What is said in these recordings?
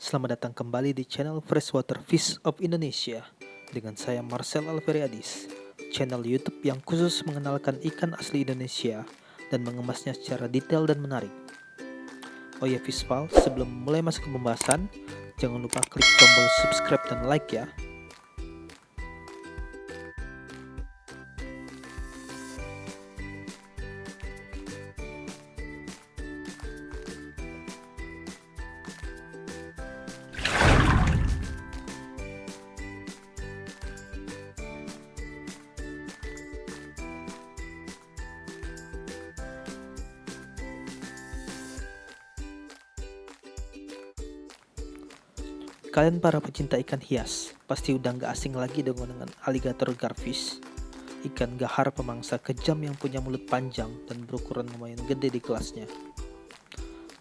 Selamat datang kembali di channel Freshwater Fish of Indonesia dengan saya Marcel Alveriadis, channel YouTube yang khusus mengenalkan ikan asli Indonesia dan mengemasnya secara detail dan menarik. Oh ya Fishpal, sebelum mulai masuk ke pembahasan, jangan lupa klik tombol subscribe dan like ya. Kalian para pecinta ikan hias pasti udah gak asing lagi dengan alligator garfish, ikan gahar pemangsa kejam yang punya mulut panjang dan berukuran lumayan gede di kelasnya.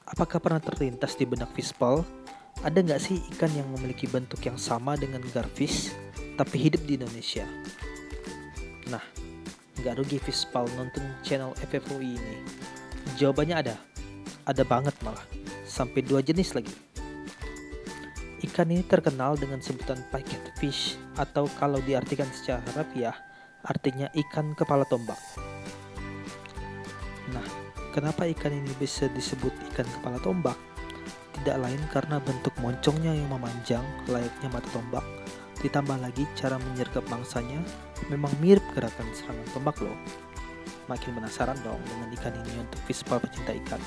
Apakah pernah terlintas di benak Fishpal, ada nggak sih ikan yang memiliki bentuk yang sama dengan garfish tapi hidup di Indonesia? Nah, nggak rugi Fishpal nonton channel FFOI ini. Jawabannya ada banget malah, sampai 2 jenis lagi. Ikan ini terkenal dengan sebutan pike fish atau kalau diartikan secara harfiah artinya ikan kepala tombak. Nah, kenapa ikan ini bisa disebut ikan kepala tombak? Tidak lain karena bentuk moncongnya yang memanjang layaknya mata tombak, ditambah lagi cara menyergap mangsanya memang mirip gerakan serangan tombak loh. Makin penasaran dong dengan ikan ini untuk Fishpal pecinta ikan.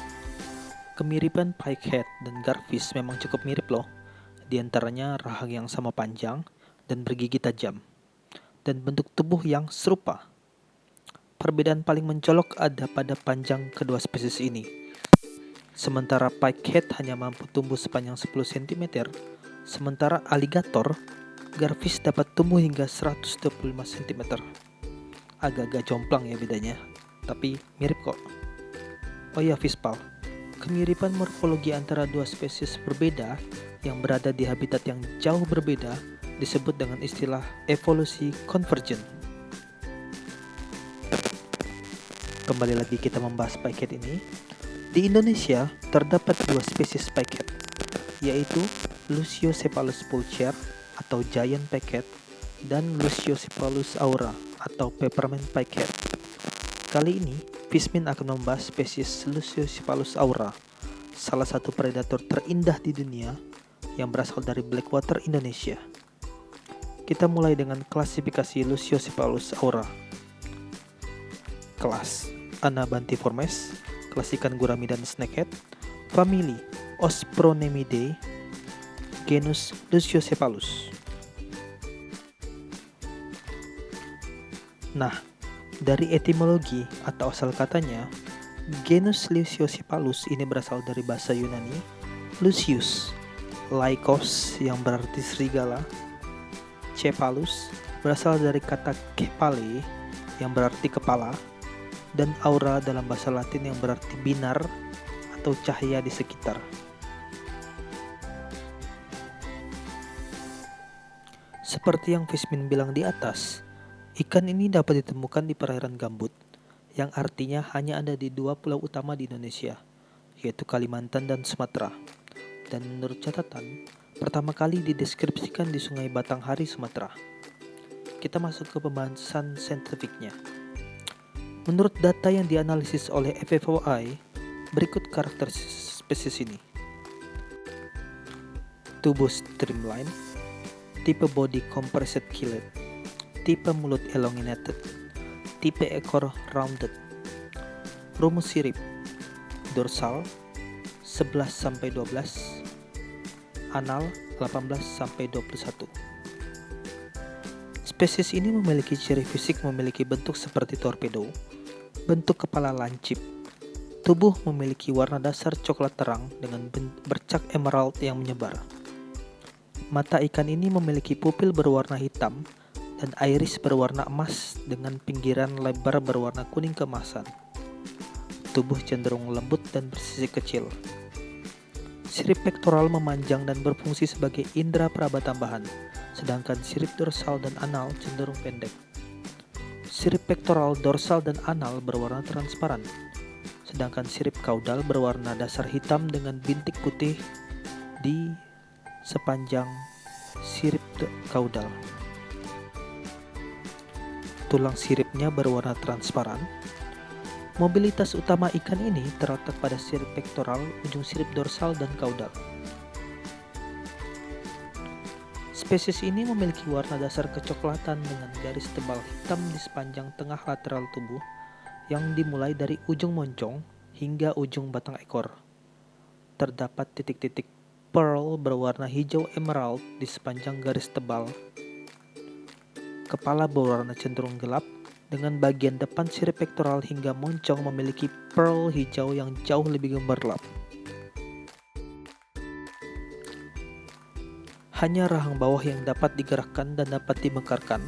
Kemiripan pikehead dan garfish memang cukup mirip loh. Di antaranya rahang yang sama panjang dan bergigi tajam, dan bentuk tubuh yang serupa. Perbedaan paling mencolok ada pada panjang kedua spesies ini. Sementara pikehead hanya mampu tumbuh sepanjang 10 cm, sementara alligator garfish dapat tumbuh hingga 125 cm. Agak-agak jomplang ya bedanya, tapi mirip kok. Oh ya Fishpal, kemiripan morfologi antara dua spesies berbeda yang berada di habitat yang jauh berbeda disebut dengan istilah evolusi konvergen. Kembali lagi kita membahas pikehead ini. Di Indonesia terdapat 2 spesies pikehead, yaitu Luciocephalus pulcher atau giant pikehead dan Luciocephalus aura atau peppermint pikehead. Kali ini Fishmin akan membahas spesies Luciocephalus aura, salah satu predator terindah di dunia yang berasal dari Blackwater, Indonesia. Kita mulai dengan klasifikasi Luciocephalus aura. Kelas Anabantiformes, kelas ikan gurami dan snakehead, famili Ospronemidae, genus Luciocephalus. Nah, dari etimologi atau asal katanya, genus Luciocephalus ini berasal dari bahasa Yunani Lucius, Laikos yang berarti serigala, Cephalus berasal dari kata kepale yang berarti kepala, dan aura dalam bahasa Latin yang berarti binar atau cahaya di sekitar. Seperti yang Fishmin bilang di atas, ikan ini dapat ditemukan di perairan gambut, yang artinya hanya ada di 2 pulau utama di Indonesia, yaitu Kalimantan dan Sumatera. Dan menurut catatan, pertama kali dideskripsikan di Sungai Batanghari, Sumatera. Kita masuk ke pembahasan saintifiknya. Menurut data yang dianalisis oleh FFOI, berikut karakter spesies ini. Tubuh streamline, tipe body compressed keeled, tipe mulut elongated, tipe ekor rounded, rumus sirip, dorsal 11-12, anal 18-21. Spesies ini memiliki ciri fisik memiliki bentuk seperti torpedo, bentuk kepala lancip, tubuh memiliki warna dasar coklat terang dengan bercak emerald yang menyebar. Mata ikan ini memiliki pupil berwarna hitam dan iris berwarna emas dengan pinggiran lebar berwarna kuning keemasan. Tubuh cenderung lembut dan bersisi kecil. Sirip pektoral memanjang dan berfungsi sebagai indera peraba tambahan, sedangkan sirip dorsal dan anal cenderung pendek. Sirip pektoral, dorsal, dan anal berwarna transparan, sedangkan sirip kaudal berwarna dasar hitam dengan bintik putih di sepanjang sirip kaudal. Tulang siripnya berwarna transparan. Mobilitas utama ikan ini terletak pada sirip pektoral, ujung sirip dorsal, dan kaudal. Spesies ini memiliki warna dasar kecoklatan dengan garis tebal hitam di sepanjang tengah lateral tubuh yang dimulai dari ujung moncong hingga ujung batang ekor. Terdapat titik-titik pearl berwarna hijau emerald di sepanjang garis tebal. Kepala berwarna cenderung gelap, dengan bagian depan sirip pektoral hingga moncong memiliki pearl hijau yang jauh lebih gemerlap. Hanya rahang bawah yang dapat digerakkan dan dapat dimekarkan,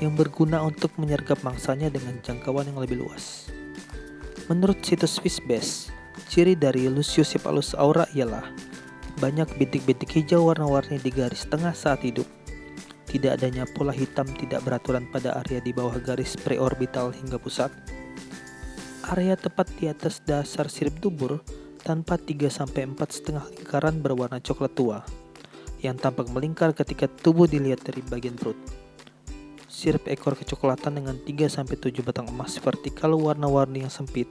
yang berguna untuk menyergap mangsanya dengan jangkauan yang lebih luas. Menurut situs Fishbase, ciri dari Luciocephalus aura ialah banyak bintik-bintik hijau warna-warni di garis tengah saat hidup. Tidak adanya pola hitam tidak beraturan pada area di bawah garis preorbital hingga pusat. Area tepat di atas dasar sirip dubur tanpa 3-4 setengah lingkaran berwarna coklat tua, yang tampak melingkar ketika tubuh dilihat dari bagian perut. Sirip ekor kecoklatan dengan 3-7 batang emas vertikal warna-warni yang sempit,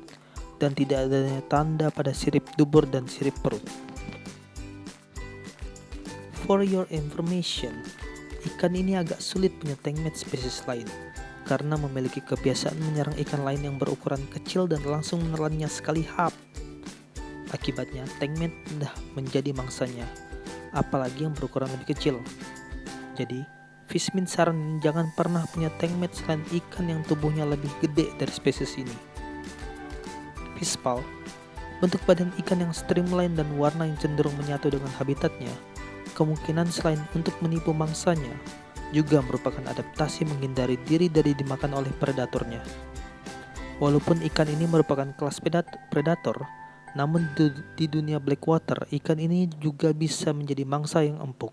dan tidak adanya tanda pada sirip dubur dan sirip perut. For your information, ikan ini agak sulit punya tankmate spesies lain karena memiliki kebiasaan menyerang ikan lain yang berukuran kecil dan langsung menelannya sekali hap. Akibatnya, tankmate mudah menjadi mangsanya, apalagi yang berukuran lebih kecil. Jadi, Fishmin saranin jangan pernah punya tankmate selain ikan yang tubuhnya lebih gede dari spesies ini. Fishpal, bentuk badan ikan yang streamline dan warna yang cenderung menyatu dengan habitatnya, kemungkinan selain untuk menipu mangsanya, juga merupakan adaptasi menghindari diri dari dimakan oleh predatornya. Walaupun ikan ini merupakan kelas predator, namun di dunia Blackwater, ikan ini juga bisa menjadi mangsa yang empuk,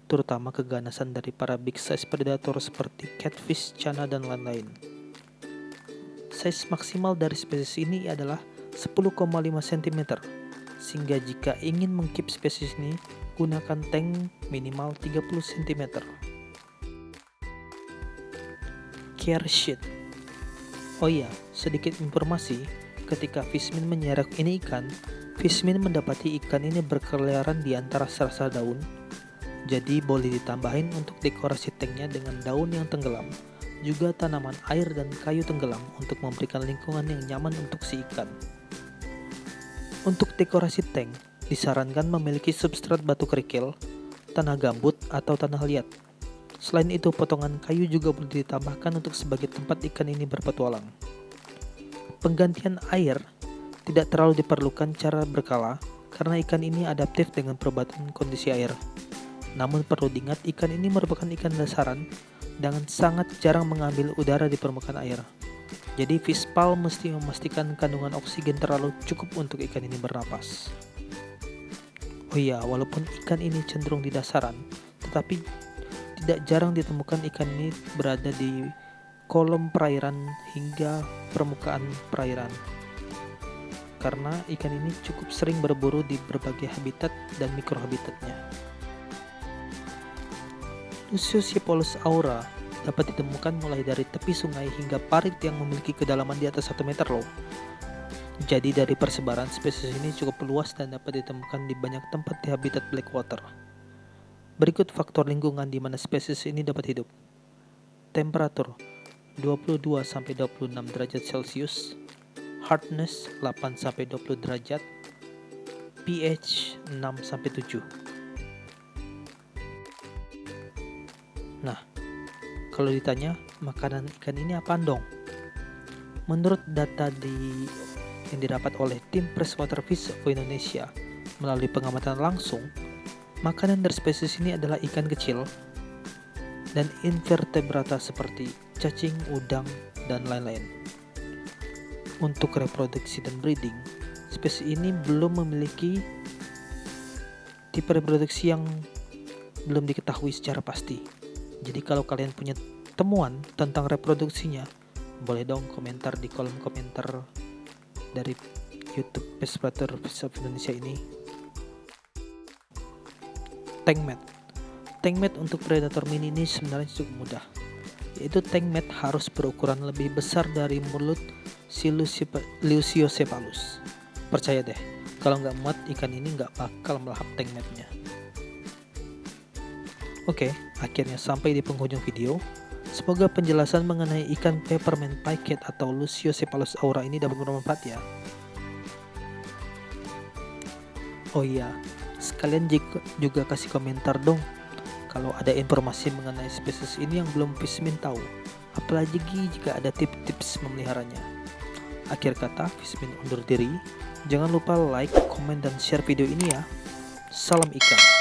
terutama keganasan dari para big size predator seperti catfish, cana, dan lain-lain. Size maksimal dari spesies ini adalah 10,5 cm, sehingga jika ingin mengkeep spesies ini, gunakan tank minimal 30 cm. Care sheet. Oh iya, sedikit informasi, ketika Fishmin menyerang ini ikan, Fishmin mendapati ikan ini berkeliaran di antara serasa daun, jadi boleh ditambahin untuk dekorasi tanknya dengan daun yang tenggelam, juga tanaman air dan kayu tenggelam untuk memberikan lingkungan yang nyaman untuk si ikan. Untuk dekorasi tank, disarankan memiliki substrat batu kerikil, tanah gambut, atau tanah liat. Selain itu, potongan kayu juga boleh ditambahkan untuk sebagai tempat ikan ini berpetualang. Penggantian air tidak terlalu diperlukan secara berkala karena ikan ini adaptif dengan perubahan kondisi air. Namun perlu diingat, ikan ini merupakan ikan dasaran dengan sangat jarang mengambil udara di permukaan air. Jadi Fishpal mesti memastikan kandungan oksigen terlalu cukup untuk ikan ini bernapas. Oh iya, walaupun ikan ini cenderung di dasaran, tetapi tidak jarang ditemukan ikan ini berada di kolom perairan hingga permukaan perairan. Karena ikan ini cukup sering berburu di berbagai habitat dan mikrohabitatnya. Luciocephalus aura dapat ditemukan mulai dari tepi sungai hingga parit yang memiliki kedalaman di atas 1 meter loh. Jadi dari persebaran spesies ini cukup luas dan dapat ditemukan di banyak tempat di habitat Blackwater. Berikut faktor lingkungan di mana spesies ini dapat hidup. Temperatur 22-26 derajat Celcius, hardness 8-20 derajat, pH 6-7. Nah, kalau ditanya makanan ikan ini apaan dong? Menurut data yang didapat oleh tim Freshwater Fish of Indonesia melalui pengamatan langsung, makanan dari spesies ini adalah ikan kecil dan invertebrata seperti cacing, udang, dan lain-lain. Untuk reproduksi dan breeding, spesies ini belum memiliki tipe reproduksi yang belum diketahui secara pasti. Jadi kalau kalian punya temuan tentang reproduksinya, boleh dong komentar di kolom komentar dari YouTube Freshwater Fish of Indonesia ini. tank mat. Tank mat untuk predator mini ini sebenarnya cukup mudah, yaitu tank mat harus berukuran lebih besar dari mulut si Lusiocephalus. Percaya deh, kalau nggak muat, ikan ini nggak bakal melahap tank matnya. Oke, akhirnya sampai di penghujung video. Semoga penjelasan mengenai ikan peppermint pikelet atau Lusiocephalus aura ini dapat bermanfaat ya. Oh iya, sekalian juga kasih komentar dong kalau ada informasi mengenai spesies ini yang belum Fishmin tahu, apalagi jika ada tips-tips memeliharanya. Akhir kata, Fishmin undur diri. Jangan lupa like, komen, dan share video ini ya. Salam ikan.